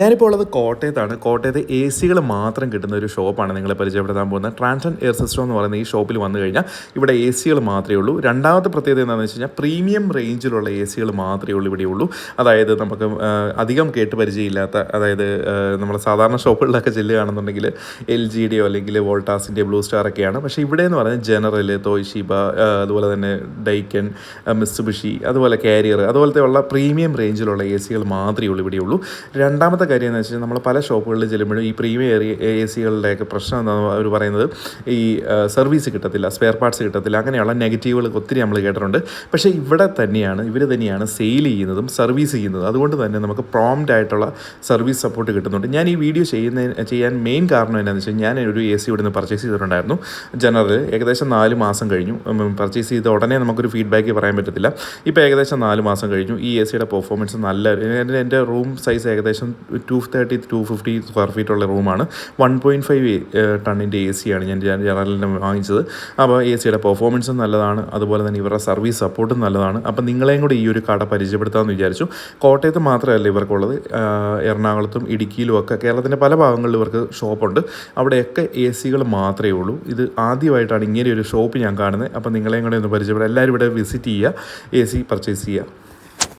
ഞാനിപ്പോൾ ഉള്ളത് കോട്ടയത്താണ്. കോട്ടയത്ത് എ സികൾ മാത്രം കിട്ടുന്ന ഒരു ഷോപ്പാണ് നിങ്ങളെ പരിചയപ്പെടുത്താൻ പോകുന്നത്. ട്രാൻസ് എയർ സിസ്റ്റം എന്ന് പറയുന്ന ഈ ഷോപ്പിൽ വന്നു കഴിഞ്ഞാൽ ഇവിടെ എ സികൾ മാത്രമേ ഉള്ളൂ. രണ്ടാമത്തെ പ്രത്യേകത എന്താണെന്ന് വെച്ച് കഴിഞ്ഞാൽ പ്രീമിയം റേഞ്ചിലുള്ള എ സികൾ മാത്രമേ ഉള്ളൂ ഇവിടെ ഉള്ളൂ. അതായത് നമുക്ക് അധികം കേട്ട് പരിചയമില്ലാത്ത, അതായത് നമ്മൾ സാധാരണ ഷോപ്പുകളിലൊക്കെ ചെല്ലുകയാണെന്നുണ്ടെങ്കിൽ എൽ ജിയുടെയോ അല്ലെങ്കിൽ വോൾട്ടാസിൻ്റെ ബ്ലൂ സ്റ്റാറൊക്കെയാണ്. പക്ഷേ ഇവിടെ എന്ന് പറയുന്നത് ജനറൽ, തോയ്ഷിബ, അതുപോലെ തന്നെ ഡൈക്കൻ, മിസ്സുബിഷി, അതുപോലെ കാരിയർ, അതുപോലത്തെ ഉള്ള പ്രീമിയം റേഞ്ചിലുള്ള എ സികൾ മാത്രമേ ഉള്ളൂ ഇവിടെയുള്ളൂ. രണ്ടാമത്തെ കാര്യം എന്ന് വെച്ചാൽ നമ്മൾ പല ഷോപ്പുകളിൽ ചെല്ലുമ്പോഴും ഈ പ്രീമിയം എ സികളുടെയൊക്കെ പ്രശ്നം എന്താണെന്ന് അവർ പറയുന്നത് ഈ സർവീസ് കിട്ടത്തില്ല, സ്പെയർ പാർട്സ് കിട്ടത്തില്ല, അങ്ങനെയുള്ള നെഗറ്റീവുകൾ ഒത്തിരി നമ്മൾ കേട്ടിട്ടുണ്ട്. പക്ഷേ ഇവിടെ തന്നെയാണ് ഇവർ തന്നെയാണ് സെയിൽ ചെയ്യുന്നതും സർവീസ് ചെയ്യുന്നതും. അതുകൊണ്ട് തന്നെ നമുക്ക് പ്രോംപ്റ്റ് ആയിട്ടുള്ള സർവീസ് സപ്പോർട്ട് കിട്ടുന്നുണ്ട്. ഞാൻ ഈ വീഡിയോ ചെയ്യാൻ മെയിൻ കാരണം എന്താണെന്ന് വെച്ചാൽ ഞാൻ ഒരു എ സി ഇവിടെ നിന്ന് പർച്ചേസ് ചെയ്തിട്ടുണ്ടായിരുന്നു. ജനറൽ ഏകദേശം 4 മാസം കഴിഞ്ഞു. പർച്ചേസ് ചെയ്ത ഉടനെ നമുക്കൊരു ഫീഡ്ബാക്ക് പറയാൻ പറ്റത്തില്ല. ഇപ്പോൾ ഏകദേശം 4 മാസം കഴിഞ്ഞു. ഈ എ സിയുടെ പെർഫോമൻസ് നല്ല, എൻ്റെ റൂം സൈസ് ഏകദേശം 230-250 സ്ക്വയർ ഫീറ്റുള്ള റൂമാണ്. 1.5 ടണ്ണിൻ്റെ എ സിയാണ് ഞാൻ ജനറലിന് വാങ്ങിച്ചത്. അപ്പോൾ എ സിയുടെ പെർഫോമൻസും നല്ലതാണ്, അതുപോലെ തന്നെ ഇവരുടെ സർവീസ് സപ്പോർട്ടും നല്ലതാണ്. അപ്പോൾ നിങ്ങളെയും കൂടി ഈ ഒരു കട പരിചയപ്പെടുത്താമെന്ന് വിചാരിച്ചു. കോട്ടയത്ത് മാത്രമല്ല ഇവർക്കുള്ളത്, എറണാകുളത്തും ഇടുക്കിയിലും ഒക്കെ കേരളത്തിൻ്റെ പല ഭാഗങ്ങളിലും ഇവർക്ക് ഷോപ്പുണ്ട്. അവിടെയൊക്കെ എ സികൾ മാത്രമേ ഉള്ളൂ. ഇത് ആദ്യമായിട്ടാണ് ഇങ്ങനെ ഒരു ഷോപ്പ് ഞാൻ കാണുന്നത്. അപ്പോൾ നിങ്ങളെയും കൂടെ ഒന്ന് പരിചയപ്പെടാം. എല്ലാവരും ഇവിടെ വിസിറ്റ് ചെയ്യുക, എ സി പർച്ചേസ് ചെയ്യുക.